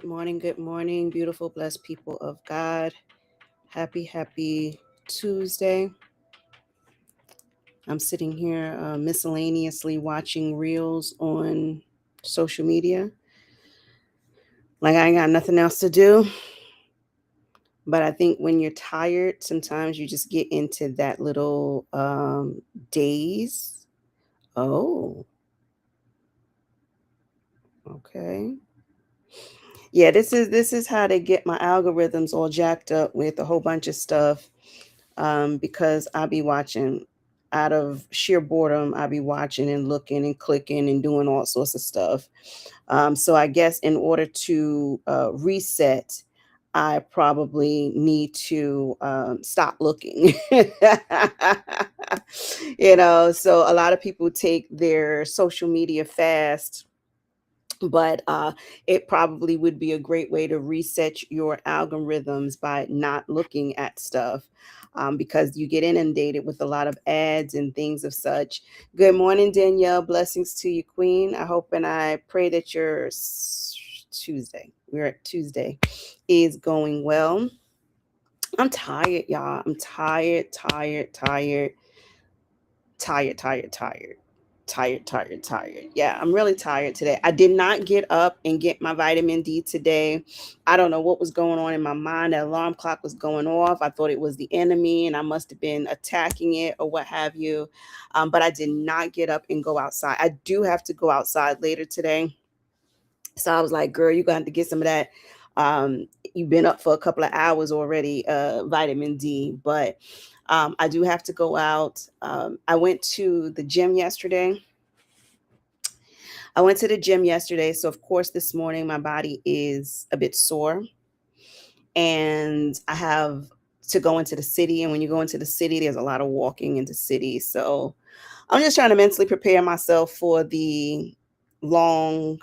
Good morning, beautiful, blessed people of God. Happy Tuesday. I'm sitting here miscellaneously watching reels on social media. Like I ain't got nothing else to do. But I think when you're tired, sometimes you just get into that little daze. Oh, okay. Yeah, this is how they get my algorithms all jacked up with a whole bunch of stuff because I'll be watching out of sheer boredom. I'll be watching and looking and clicking and doing all sorts of stuff. So I guess in order to reset, I probably need to stop looking. So a lot of people take their social media fast, but it probably would be a great way to reset your algorithms by not looking at stuff, because you get inundated with a lot of ads and things of such. Good morning, Danielle. Blessings to you, Queen. I hope and I pray that your Tuesday, we're at Tuesday, is going well. I'm tired, y'all. I'm tired. Yeah, I'm really tired today. I did not get up and get my vitamin D today. I don't know what was going on in my mind. That alarm clock was going off. I thought it was the enemy and I must have been attacking it or what have you. But I did not get up and go outside. I do have to go outside later today. So I was like, girl, you're going to have to get some of that. You've been up for a couple of hours already, vitamin D. But I do have to go out. I went to the gym yesterday. So of course this morning my body is a bit sore, and I have to go into the city. And when you go into the city, there's a lot of walking into cities. So I'm just trying to mentally prepare myself for the long,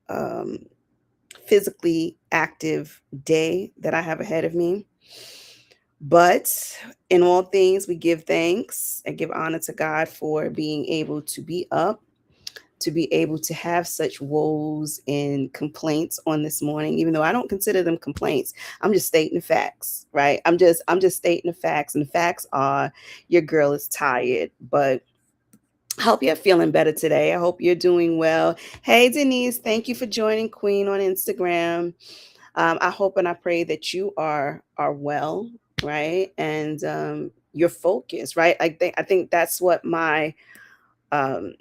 um, physically active day that I have ahead of me. But in all things, we give thanks and give honor to God for being able to be up, to be able to have such woes and complaints on this morning, even though I don't consider them complaints. I'm just stating the facts, right? I'm just stating the facts. And the facts are your girl is tired, but I hope you're feeling better today. I hope you're doing well. Hey, Denise, thank you for joining Queen on Instagram. I hope and I pray that you are well, right? And you're focused, right? I think that's what my um,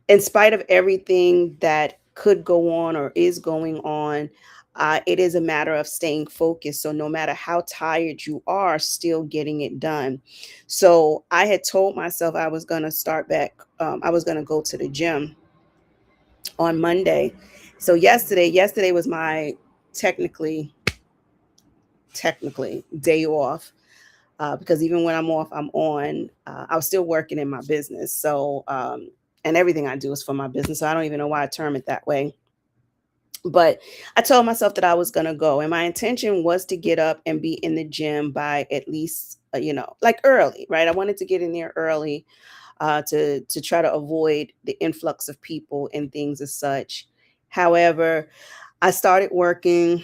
in spite of everything that could go on or is going on, it is a matter of staying focused. So no matter how tired you are, still getting it done. So I had told myself I was going to start back. I was going to go to the gym on Monday. So yesterday was my technically technically day off, because even when I'm off, I'm on. I was still working in my business, so and everything I do is for my business. So I don't even know why I term it that way. But I told myself that I was gonna go, and my intention was to get up and be in the gym by at least like early, right? I wanted to get in there early, to try to avoid the influx of people and things as such. However, I started working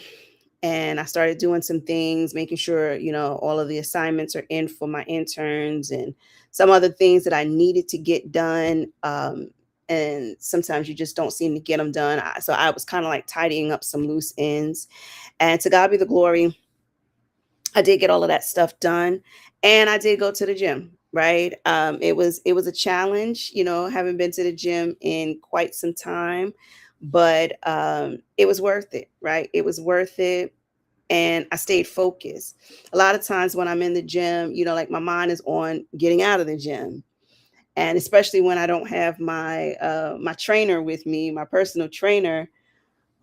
and I started doing some things, making sure, all of the assignments are in for my interns and some other things that I needed to get done. And sometimes you just don't seem to get them done. So I was kind of like tidying up some loose ends. And to God be the glory, I did get all of that stuff done, and I did go to the gym. Right. It was a challenge, haven't been to the gym in quite some time, but it was worth it. Right. It was worth it, and I stayed focused. A lot of times when I'm in the gym, like my mind is on getting out of the gym. And especially when I don't have my trainer with me, my personal trainer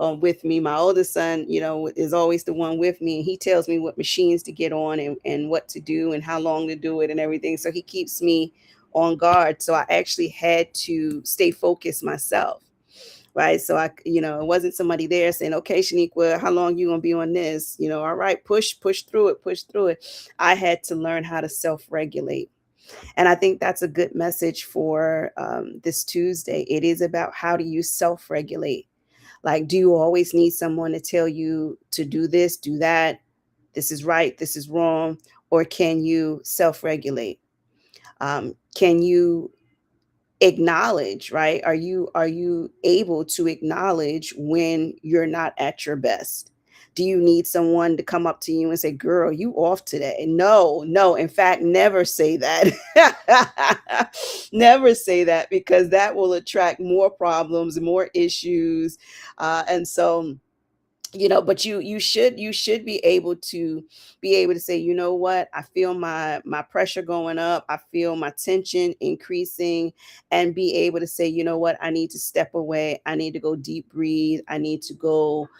with me. My oldest son, is always the one with me. He tells me what machines to get on and what to do and how long to do it and everything. So he keeps me on guard. So I actually had to stay focused myself. Right. So it wasn't somebody there saying, okay, Shaniqua, how long you gonna be on this? All right, push through it, push through it. I had to learn how to self-regulate. And I think that's a good message for this Tuesday. It is about how do you self-regulate. Like, do you always need someone to tell you to do this, do that? This is right, this is wrong. Or can you self regulate? Can you acknowledge, right? Are you able to acknowledge when you're not at your best? Do you need someone to come up to you and say, girl, you off today? No, no, in fact, never say that. Never say that, because that will attract more problems, more issues. And so, but you should be able to say, you know what, I feel my pressure going up, I feel my tension increasing, and be able to say, you know what, I need to step away, I need to go deep breathe, I need to go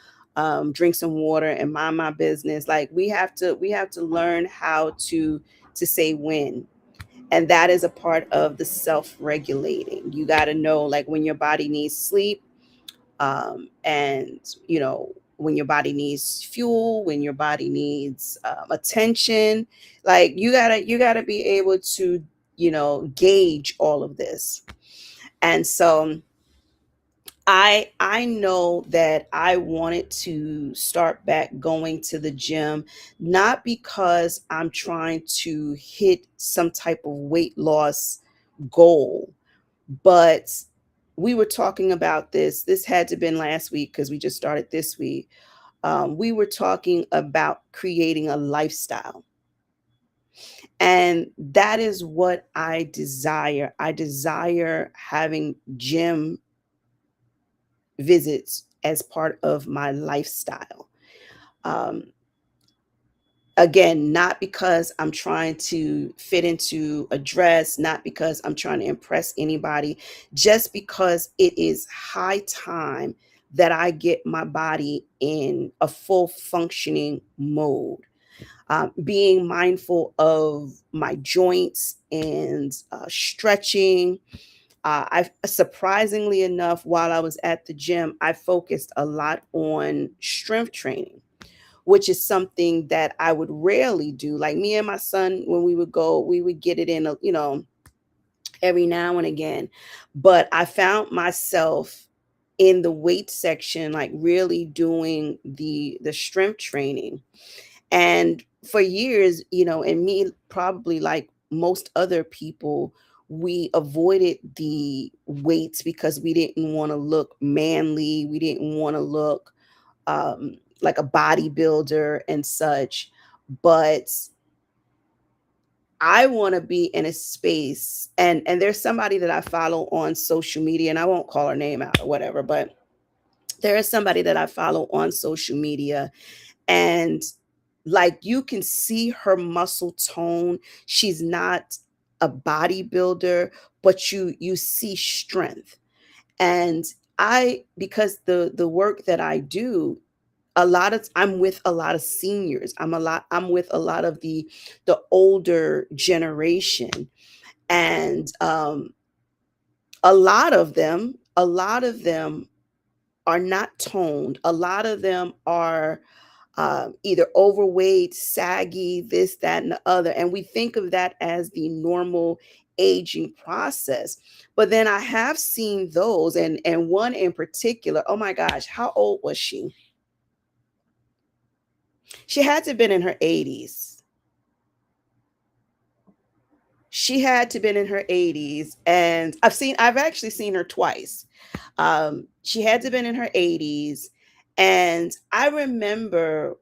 drink some water and mind my business. Like, we have to learn how to say when. And that is a part of the self-regulating. You got to know, like, when your body needs sleep, and when your body needs fuel, when your body needs attention. Like, you gotta be able to gauge all of this. And so I know that I wanted to start back going to the gym, not because I'm trying to hit some type of weight loss goal, but we were talking about this. This had to have been last week because we just started this week. We were talking about creating a lifestyle. And that is what I desire. I desire having gym visits as part of my lifestyle. Um, Again, not because I'm trying to fit into a dress, not because I'm trying to impress anybody, just because it is high time that I get my body in a full functioning mode. Being mindful of my joints and stretching. I surprisingly enough, while I was at the gym, I focused a lot on strength training, which is something that I would rarely do. Like, me and my son, when we would go, we would get it in, every now and again. But I found myself in the weight section, like, really doing the strength training. And for years, and me probably like most other people, we avoided the weights because we didn't want to look manly. We didn't want to look like a bodybuilder and such. But I want to be in a space, and there's somebody that I follow on social media, and I won't call her name out or whatever, but there is somebody that I follow on social media, and like, you can see her muscle tone. She's not a bodybuilder, but you see strength. And I because the work that I do, I'm with a lot of seniors. I'm with a lot of the older generation. And a lot of them are not toned. A lot of them are either overweight, saggy, this, that, and the other. And we think of that as the normal aging process. But then I have seen those, and one in particular, oh my gosh, how old was she? She had to have been in her 80s. She had to have been in her 80s. And I've actually seen her twice. She had to have been in her 80s. And I remember,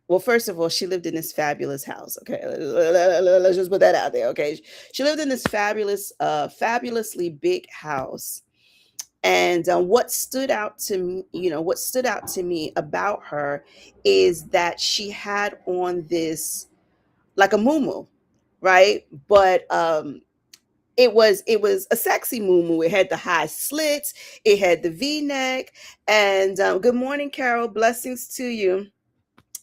well, first of all, she lived in this fabulous house. Okay, let's just put that out there. Okay, she lived in this fabulously big house. And what stood out to me about her is that she had on this, like, a muumuu, right? But it was a sexy muumuu. It had the high slits, it had the V-neck, and good morning, Carol. Blessings to you.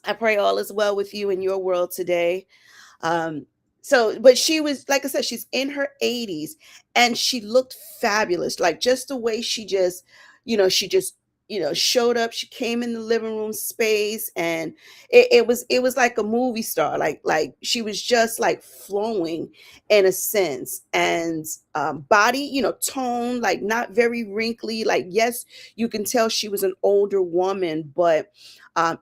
I pray all is well with you in your world today. Um, but she was, like I said, she's in her 80s, and she looked fabulous. Like, just the way she just showed up. She came in the living room space, and it was like a movie star. Like she was just like flowing in a sense, and body, tone, like not very wrinkly. Like, yes, you can tell she was an older woman, but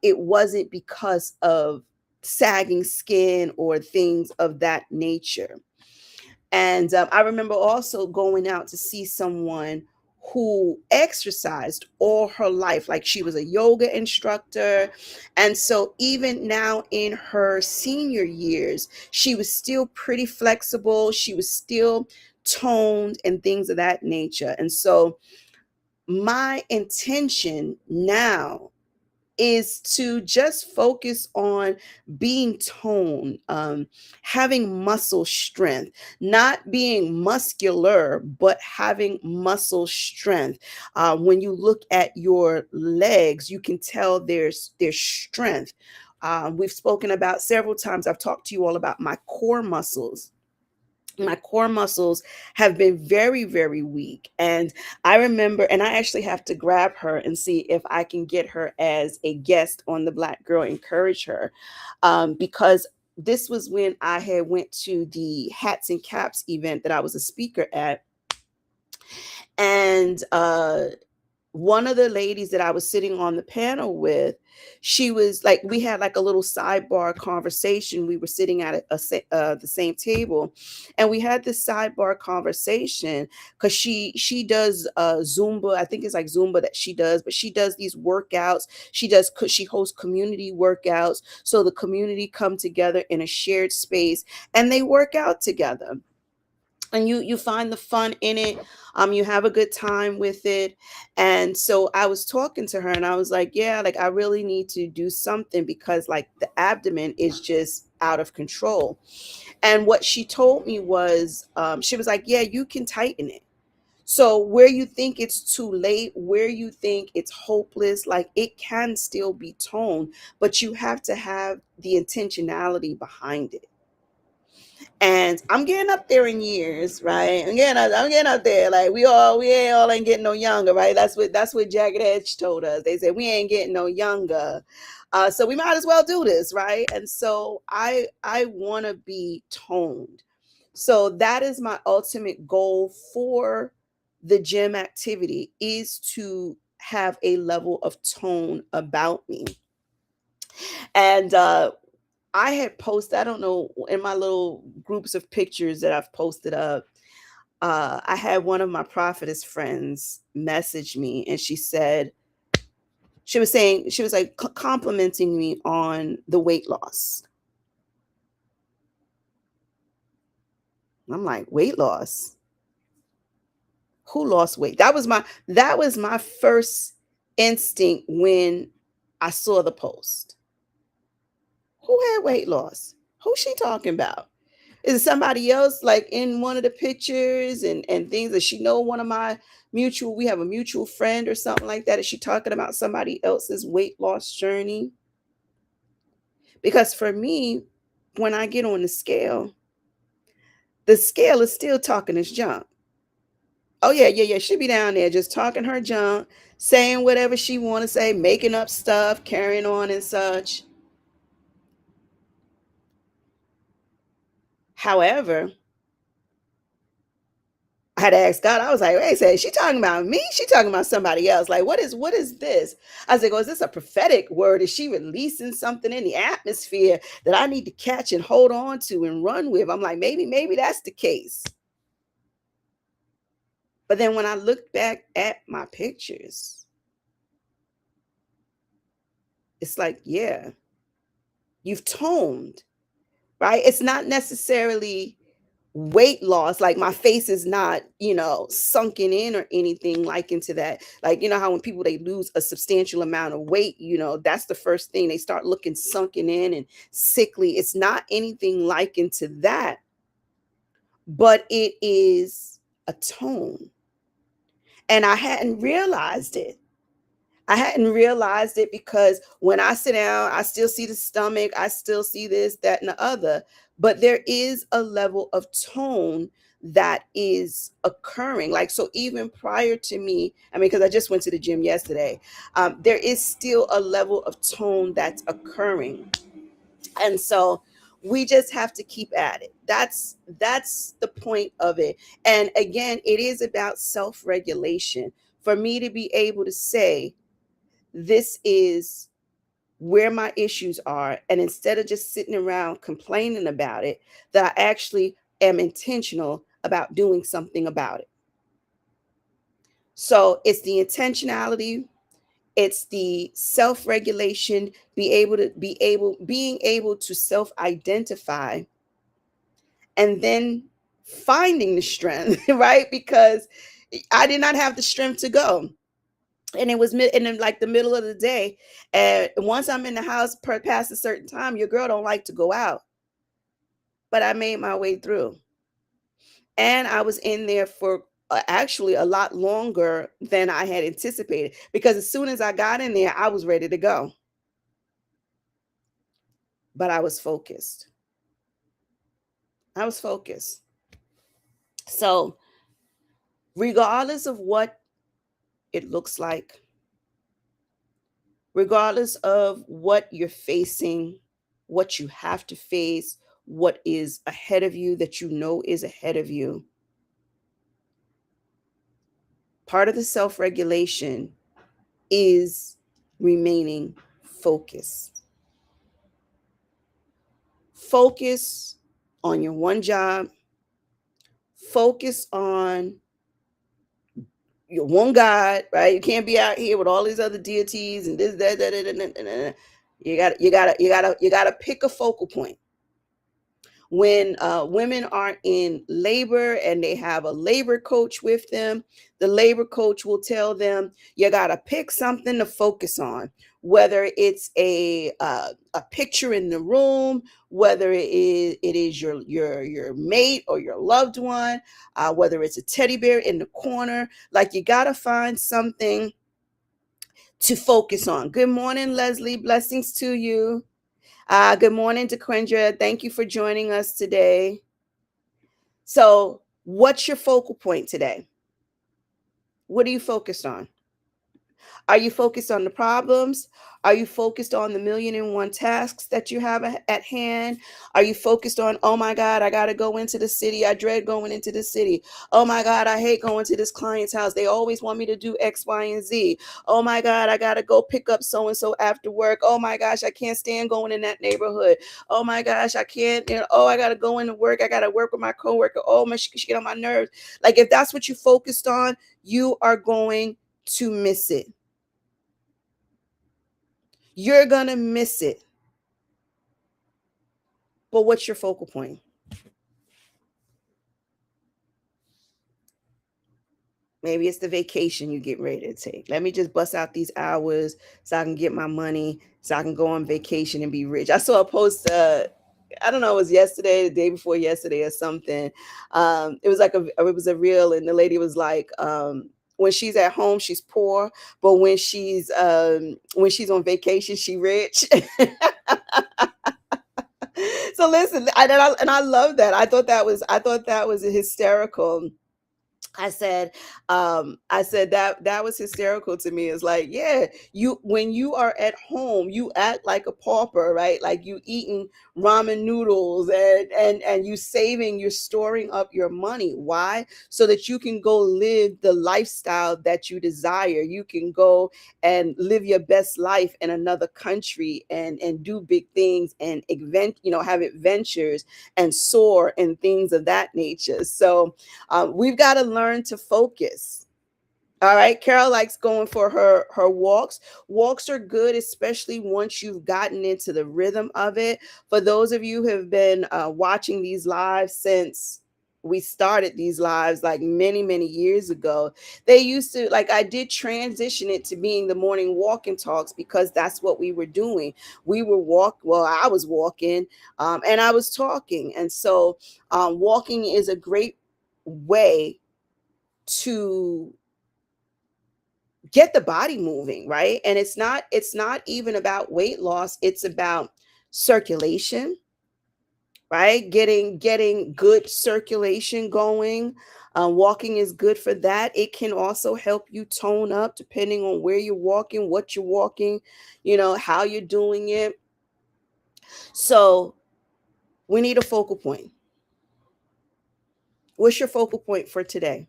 it wasn't because of sagging skin or things of that nature. And I remember also going out to see someone who exercised all her life. Like, she was a yoga instructor. And so, even now in her senior years, she was still pretty flexible. She was still toned and things of that nature. And so, my intention now is to just focus on being toned, having muscle strength, not being muscular, but having muscle strength. When you look at your legs, you can tell there's strength. We've spoken about several times. I've talked to you all about my core muscles. My core muscles have been very, very weak. And I remember, and I actually have to grab her and see if I can get her as a guest on the Black Girl Encourage Her, because this was when I had went to the Hats and Caps event that I was a speaker at. And one of the ladies that I was sitting on the panel with, she was like, we had like a little sidebar conversation. We were sitting at the same table, and we had this sidebar conversation because she does Zumba. I think it's like Zumba that she does, but she does these workouts. She hosts community workouts, so the community come together in a shared space and they work out together, and you find the fun in it. You have a good time with it. And so I was talking to her, and I was like, yeah, like I really need to do something because like the abdomen is just out of control. And what she told me was, she was like, yeah, you can tighten it. So where you think it's too late, where you think it's hopeless, like it can still be toned, but you have to have the intentionality behind it. And I'm getting up there in years, right? I'm getting up there. Like we ain't all ain't getting no younger, right? That's what Jagged Edge told us. They said we ain't getting no younger. So we might as well do this, right? And so I want to be toned. So that is my ultimate goal for the gym activity, is to have a level of tone about me. And I had posted, I don't know, in my little groups of pictures that I've posted up, I had one of my prophetess friends message me, and she was like complimenting me on the weight loss. I'm like, weight loss? Who lost weight? That was my first instinct when I saw the post. Who had weight loss? Who's she talking about? Is it somebody else like in one of the pictures and things? That she know one of my we have a mutual friend or something like that? Is she talking about somebody else's weight loss journey? Because for me, when I get on the scale is still talking its junk. Oh yeah, yeah, yeah. She be down there just talking her junk, saying whatever she want to say, making up stuff, carrying on and such. However, I had to ask God. I was like, wait, say, she talking about me? She talking about somebody else? Like, what is this? I was like, oh, is this a prophetic word? Is she releasing something in the atmosphere that I need to catch and hold on to and run with? I'm like, maybe that's the case. But then when I look back at my pictures, it's like, yeah, you've toned, right? It's not necessarily weight loss, like my face is not, sunken in or anything like into that. Like, how when people they lose a substantial amount of weight, that's the first thing they start looking sunken in and sickly. It's not anything like into that, but it is a tone. And I hadn't realized it. I hadn't realized it because when I sit down, I still see the stomach, I still see this, that, and the other. But there is a level of tone that is occurring. Like, so even prior to me, I mean, because I just went to the gym yesterday, there is still a level of tone that's occurring. And so we just have to keep at it. That's the point of it. And again, it is about self-regulation. For me to be able to say, this is where my issues are, and instead of just sitting around complaining about it, that I actually am intentional about doing something about it. So it's the intentionality, it's the self-regulation, being able to self-identify, and then finding the strength, right? Because I did not have the strength to go. And it was in like the middle of the day. And once I'm in the house past a certain time, your girl don't like to go out. But I made my way through. And I was in there for actually a lot longer than I had anticipated, because as soon as I got in there, I was ready to go. But I was focused. I was focused. So, regardless of what it looks like, regardless of what you're facing, what you have to face, what is ahead of you that you know is ahead of you, part of the self regulation is remaining focused. Focus on your one job, focus on your one God, right? You can't be out here with all these other deities and this, that. You gotta pick a focal point. When women are in labor and they have a labor coach with them, the labor coach will tell them, you got to pick something to focus on, whether it's a picture in the room, whether it is your mate or your loved one, whether it's a teddy bear in the corner. Like, you got to find something to focus on. Good morning, Leslie. Blessings to you. Good morning, DeQuindra. Thank you for joining us today. So, what's your focal point today? What are you focused on? Are you focused on the problems? Are you focused on the million and one tasks that you have at hand? Are you focused on, oh my God, I got to go into the city. I dread going into the city. Oh my God, I hate going to this client's house. They always want me to do X, Y, and Z. Oh my God, I got to go pick up so and so after work. Oh my gosh, I can't stand going in that neighborhood. Oh my gosh, I can't. Oh, I got to go into work. I got to work with my coworker. Oh, she get on my nerves. Like, if that's what you focused on, you are going to miss it. You're going to miss it. But what's your focal point? Maybe it's the vacation you get ready to take. Let me just bust out these hours so I can get my money, so I can go on vacation and be rich. I saw a post, I don't know, it was yesterday, the day before yesterday or something. It was like it was a reel, and the lady was like, when she's at home, she's poor, but when she's on vacation, she rich. So listen, and I love that. I thought that was hysterical. I said that was hysterical to me. It's like, yeah, when you are at home, you act like a pauper, right? Like, you eating ramen noodles, and you're storing up your money. Why? So that you can go live the lifestyle that you desire. You can go and live your best life in another country, and do big things, and have adventures and soar and things of that nature. So we've got to learn to focus. All right. Carol likes going for her walks. Walks are good, especially once you've gotten into the rhythm of it. For those of you who have been watching these lives since we started these lives, like many, many years ago, they used to, like, I did transition it to being the morning walking talks, because that's what we were doing. I was walking, and I was talking. And so walking is a great way to get the body moving, right? And it's not even about weight loss, it's about circulation, right? Getting good circulation going. Walking is good for that. It can also help you tone up depending on where you're walking, what you're walking, how you're doing it. So we need a focal point. What's your focal point for today?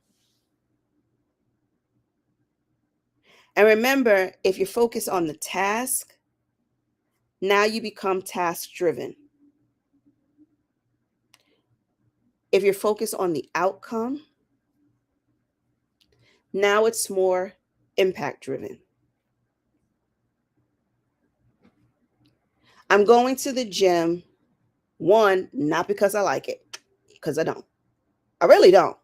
And remember, if you focus on the task, now you become task driven. If you're focused on the outcome, now it's more impact driven. I'm going to the gym, one, not because I like it, because I don't. I really don't.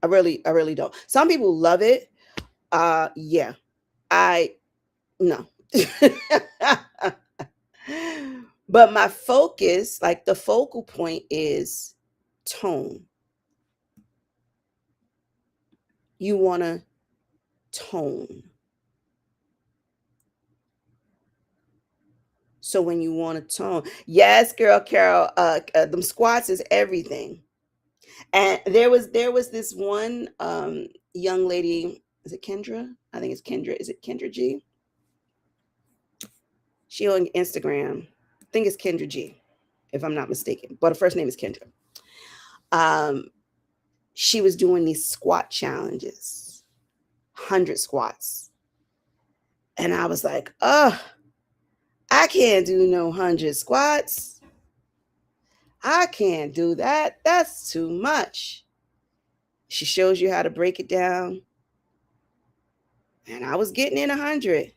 I really don't. Some people love it. Yeah. I no. But my focus, like the focal point is tone. You want to tone. So when you want to tone, yes, girl, Carol, them squats is everything. And there was this one young lady. Is it Kendra? I think it's Kendra. Is it Kendra G? She on Instagram. I think it's Kendra G, if I'm not mistaken. But her first name is Kendra. Um, she was doing these squat challenges, 100 squats, and I was like, oh, I can't do no 100 squats. I can't do that. That's too much. She shows you how to break it down. And I was getting in 100.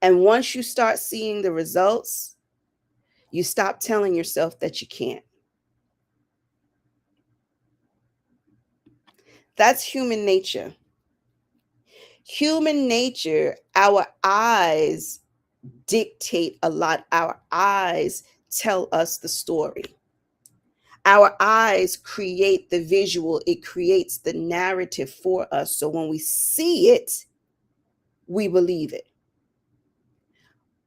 And once you start seeing the results, you stop telling yourself that you can't. That's human nature. Human nature, our eyes dictate a lot. Our eyes tell us the story. Our eyes create the visual, it creates the narrative for us. So when we see it, we believe it.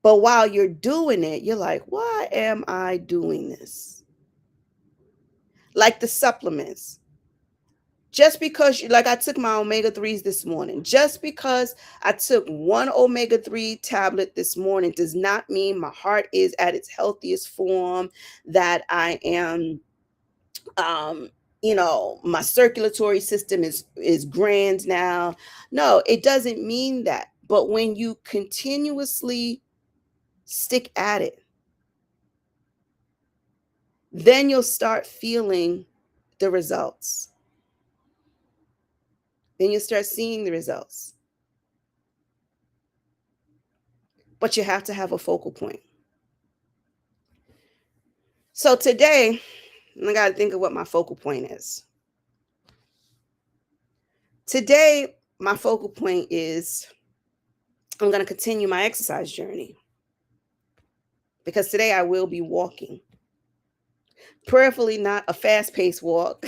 But while you're doing it, you're like, why am I doing this? Like the supplements. Just because like I took my omega-3s this morning, just because I took one omega-3 tablet this morning does not mean my heart is at its healthiest form, that I am my circulatory system is grand now. No, it doesn't mean that. But when you continuously stick at it, then you'll start feeling the results. Then you'll start seeing the results. But you have to have a focal point. So today, I got to think of what my focal point is. Today, my focal point is I'm going to continue my exercise journey, because today I will be walking. Prayerfully not a fast-paced walk.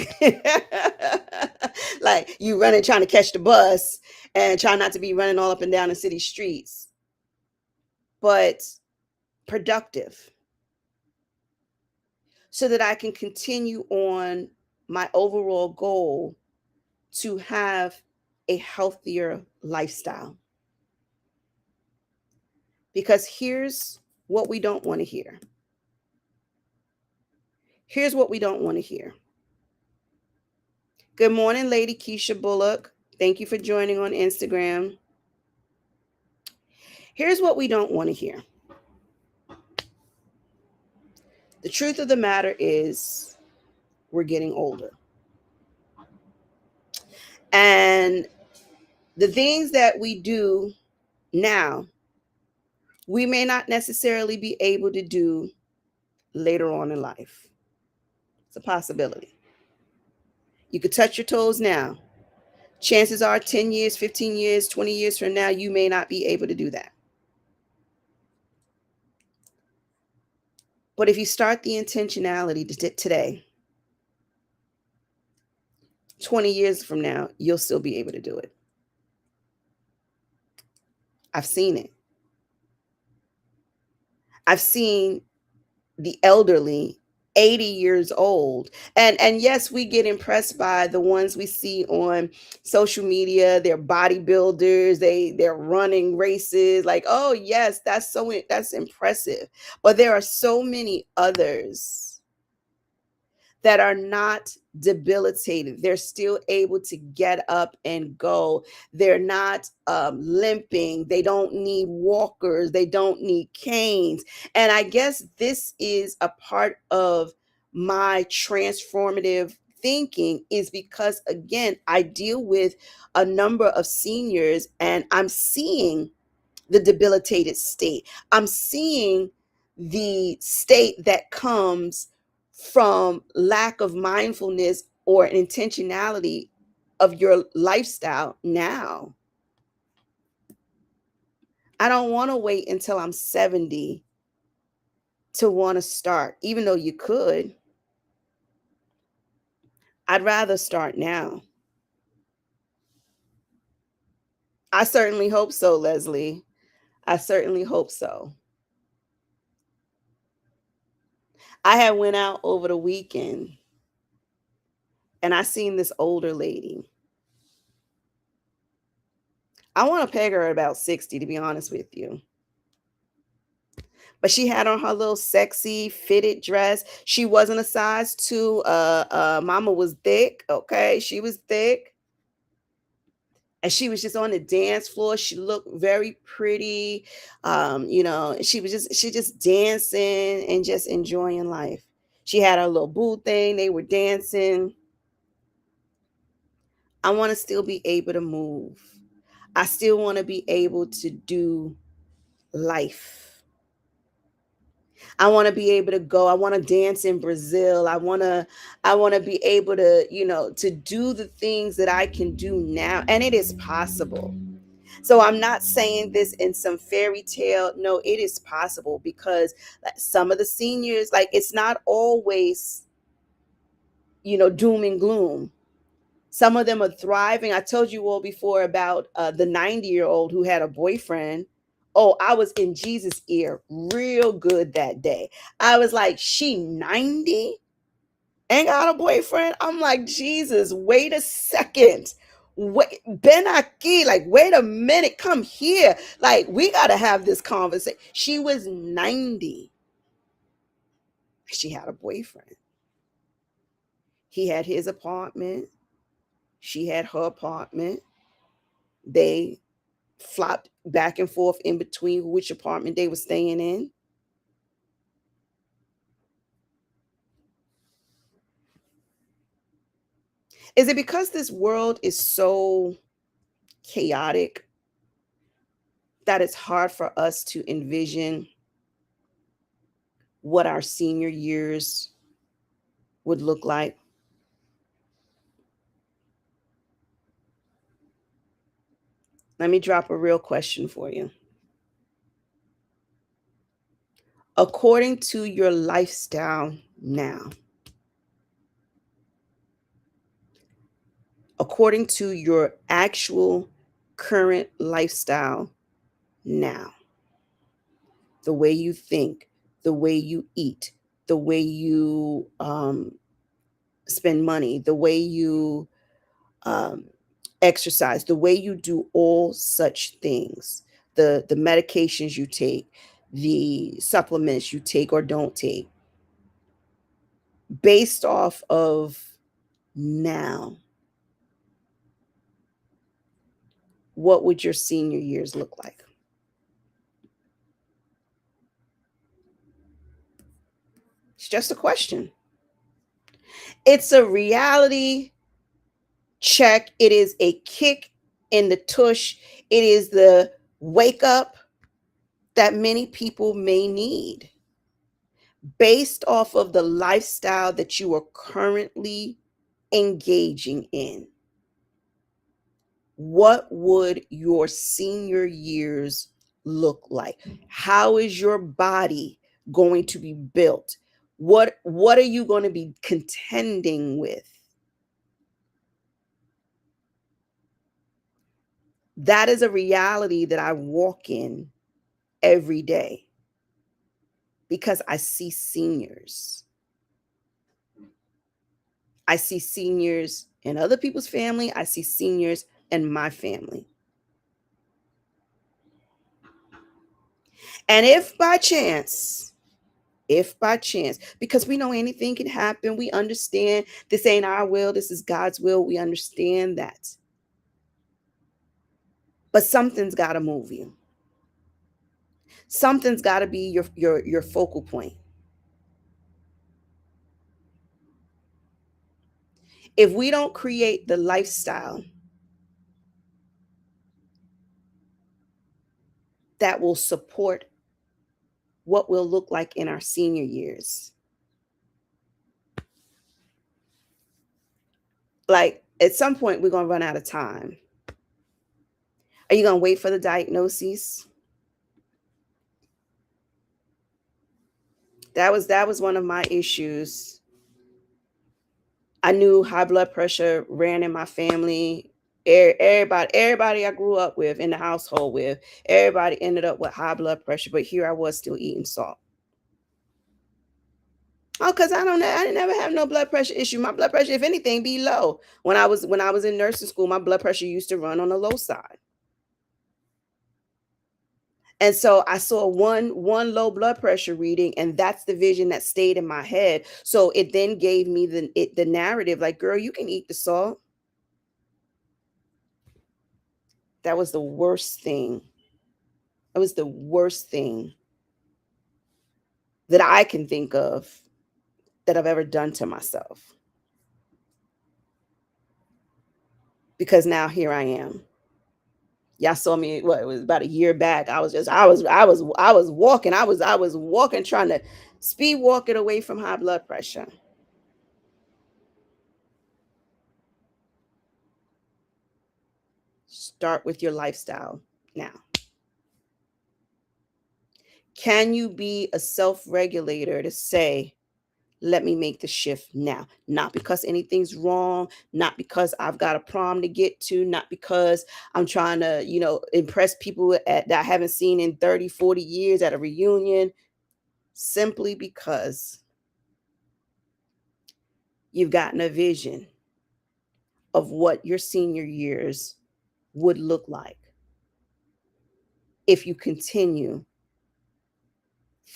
Like you running trying to catch the bus, and try not to be running all up and down the city streets, but productive, so that I can continue on my overall goal to have a healthier lifestyle. Because here's what we don't want to hear. Here's what we don't want to hear. Good morning, Lady Keisha Bullock. Thank you for joining on Instagram. Here's what we don't want to hear. The truth of the matter is, we're getting older. And the things that we do now, we may not necessarily be able to do later on in life. It's a possibility. You could touch your toes now. Chances are 10 years, 15 years, 20 years from now, you may not be able to do that. But if you start the intentionality today, 20 years from now, you'll still be able to do it. I've seen it. I've seen the elderly, 80 years old. And yes, we get impressed by the ones we see on social media. They're bodybuilders, they're running races. Like, oh yes, that's impressive. But there are so many others that are not debilitated. They're still able to get up and go. They're not limping. They don't need walkers. They don't need canes. And I guess this is a part of my transformative thinking, is because, again, I deal with a number of seniors and I'm seeing the debilitated state. I'm seeing the state that comes from lack of mindfulness or an intentionality of your lifestyle now. I don't want to wait until I'm 70 to want to start, even though you could. I'd rather start now. I certainly hope so, Leslie. I certainly hope so. I had went out over the weekend and I seen this older lady. I want to peg her at about 60, to be honest with you. But she had on her little sexy fitted dress. She wasn't a size two. Mama was thick. Okay. She was thick. And she was just on the dance floor. She looked very pretty. She just dancing and just enjoying life. She had her little boo thing. They were dancing. I want to still be able to move. I still want to be able to do life. I want to be able to go. I want to dance in Brazil. I want to be able to, to do the things that I can do now, and it is possible. So I'm not saying this in some fairy tale. No, it is possible, because some of the seniors, like, it's not always, doom and gloom. Some of them are thriving. I told you all before about the 90-year-old who had a boyfriend. Oh, I was in Jesus' ear real good that day. I was like, she 90 and got a boyfriend? I'm like, Jesus, wait a second. Wait, Ben Aki, like, wait a minute, come here. Like, we got to have this conversation. She was 90. She had a boyfriend. He had his apartment. She had her apartment. They flopped back and forth in between which apartment they were staying in. Is it because this world is so chaotic that it's hard for us to envision what our senior years would look like? Let me drop a real question for you. According to your lifestyle now, according to your actual current lifestyle now, the way you think, the way you eat, the way you spend money, the way you um, exercise, the way you do all such things, the medications you take, the supplements you take or don't take, based off of now, what would your senior years look like? It's just a question. It's a reality check. It is a kick in the tush. It is the wake up that many people may need based off of the lifestyle that you are currently engaging in. What would your senior years look like? How is your body going to be built? What are you going to be contending with? That is a reality that I walk in every day. because I see seniors. I see seniors in other people's family. I see seniors in my family. And if by chance, because we know anything can happen, we understand this ain't our will, this is God's will. We understand that. But something's got to move you. Something's got to be your focal point. If we don't create the lifestyle that will support what we'll look like in our senior years, like at some point we're going to run out of time. Are you going to wait for the diagnosis? That was one of my issues. I knew high blood pressure ran in my family. Everybody I grew up with, in the household with, everybody ended up with high blood pressure, but here I was still eating salt. Oh, because I didn't ever have no blood pressure issue. My blood pressure, if anything, be low. When I was in nursing school, my blood pressure used to run on the low side. And so I saw one low blood pressure reading, and that's the vision that stayed in my head. So it then gave me the narrative, like, girl, you can eat the salt. That was the worst thing. That was the worst thing that I can think of that I've ever done to myself. Because now here I am. Y'all saw me, what, it was about a year back. I was walking. I was walking, trying to speed walk it away from high blood pressure. Start with your lifestyle now. Can you be a self-regulator to say, let me make the shift now? Not because anything's wrong, not because I've got a prom to get to, not because I'm trying to, impress people that I haven't seen in 30, 40 years at a reunion. Simply because you've gotten a vision of what your senior years would look like if you continue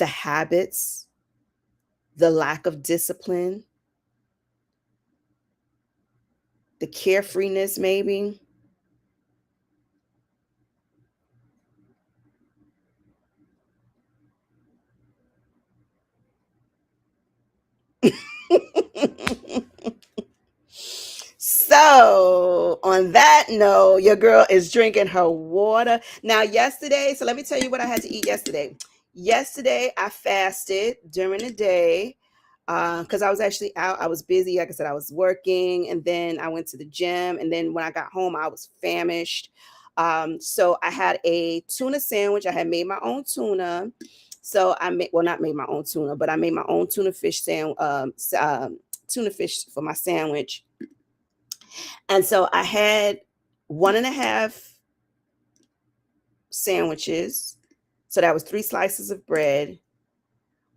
the habits, the lack of discipline, the carefreeness, maybe. So, on that note, your girl is drinking her water. Now, yesterday, so let me tell you what I had to eat yesterday. Yesterday, I fasted during the day because I was actually out. I was busy. Like I said, I was working, and then I went to the gym. And then when I got home, I was famished. So, I had a tuna sandwich. I had made my own tuna. So, not made my own tuna, but I made my own tuna fish tuna fish for my sandwich. And so I had 1.5 sandwiches. So that was 3 slices of bread.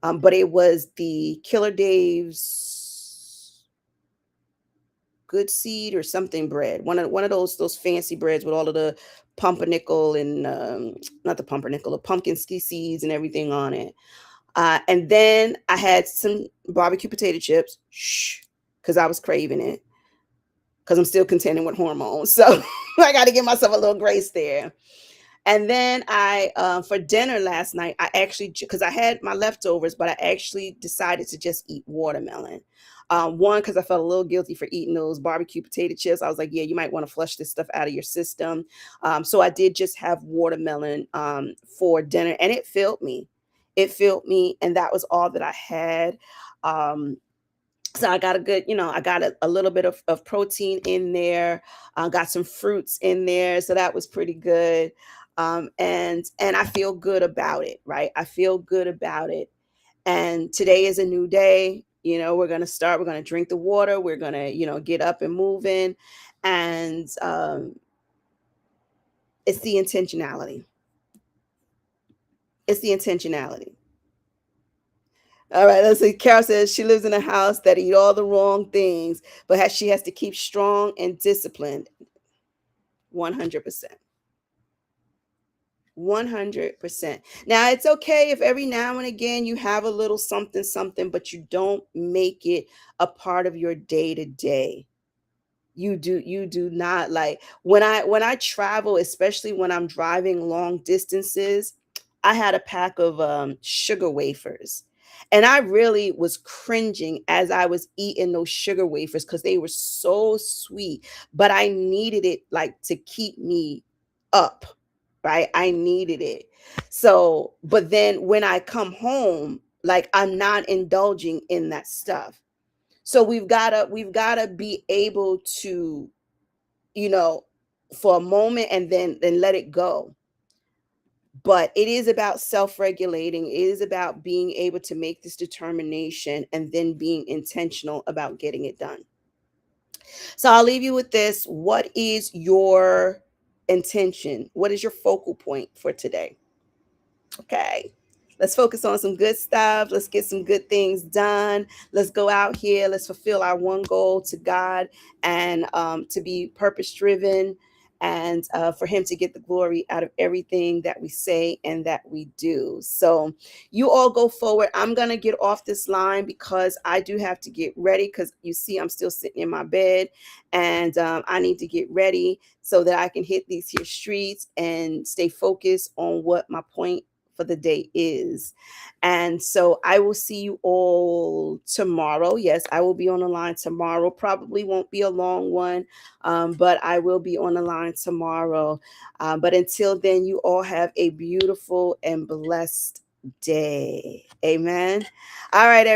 But it was the Killer Dave's Good Seed or something bread. One of those fancy breads with all of the pumpernickel and not the pumpernickel, the pumpkin seeds and everything on it. And then I had some barbecue potato chips, because I was craving it, because I'm still contending with hormones. So I got to give myself a little grace there. And then for dinner last night, I actually, because I had my leftovers, but I actually decided to just eat watermelon. One, because I felt a little guilty for eating those barbecue potato chips. I was like, yeah, you might want to flush this stuff out of your system. So I did just have watermelon for dinner, and it filled me. It filled me, and that was all that I had. So I got a good, I got a little bit of protein in there. Got some fruits in there, so that was pretty good. And I feel good about it, right? I feel good about it. And today is a new day. We're gonna start. We're gonna drink the water. We're gonna, get up and moving, and it's the intentionality. It's the intentionality. All right, let's see. Carol says she lives in a house that eat all the wrong things, but she has to keep strong and disciplined. 100%. 100%. Now, it's okay if every now and again you have a little something, something, but you don't make it a part of your day to day. You do not, like, when I travel, especially when I'm driving long distances. I had a pack of sugar wafers, and I really was cringing as I was eating those sugar wafers because they were so sweet, but I needed it, like, to keep me up, right? I needed it. So but then when I come home, like, I'm not indulging in that stuff. So we've gotta be able to, you know, for a moment, and then let it go. But it is about self-regulating. It is about being able to make this determination and then being intentional about getting it done. So I'll leave you with this. What is your intention? What is your focal point for today? Okay. Let's focus on some good stuff. Let's get some good things done. Let's go out here. Let's fulfill our one goal to God, and to be purpose driven, and for Him to get the glory out of everything that we say and that we do. So, you all go forward. I'm going to get off this line because I do have to get ready, because you see, I'm still sitting in my bed, and I need to get ready so that I can hit these here streets and stay focused on what my point for the day is. And so I will see you all tomorrow. Yes, I will be on the line tomorrow. Probably won't be a long one, but I will be on the line tomorrow. But until then, you all have a beautiful and blessed day. Amen. All right, everybody.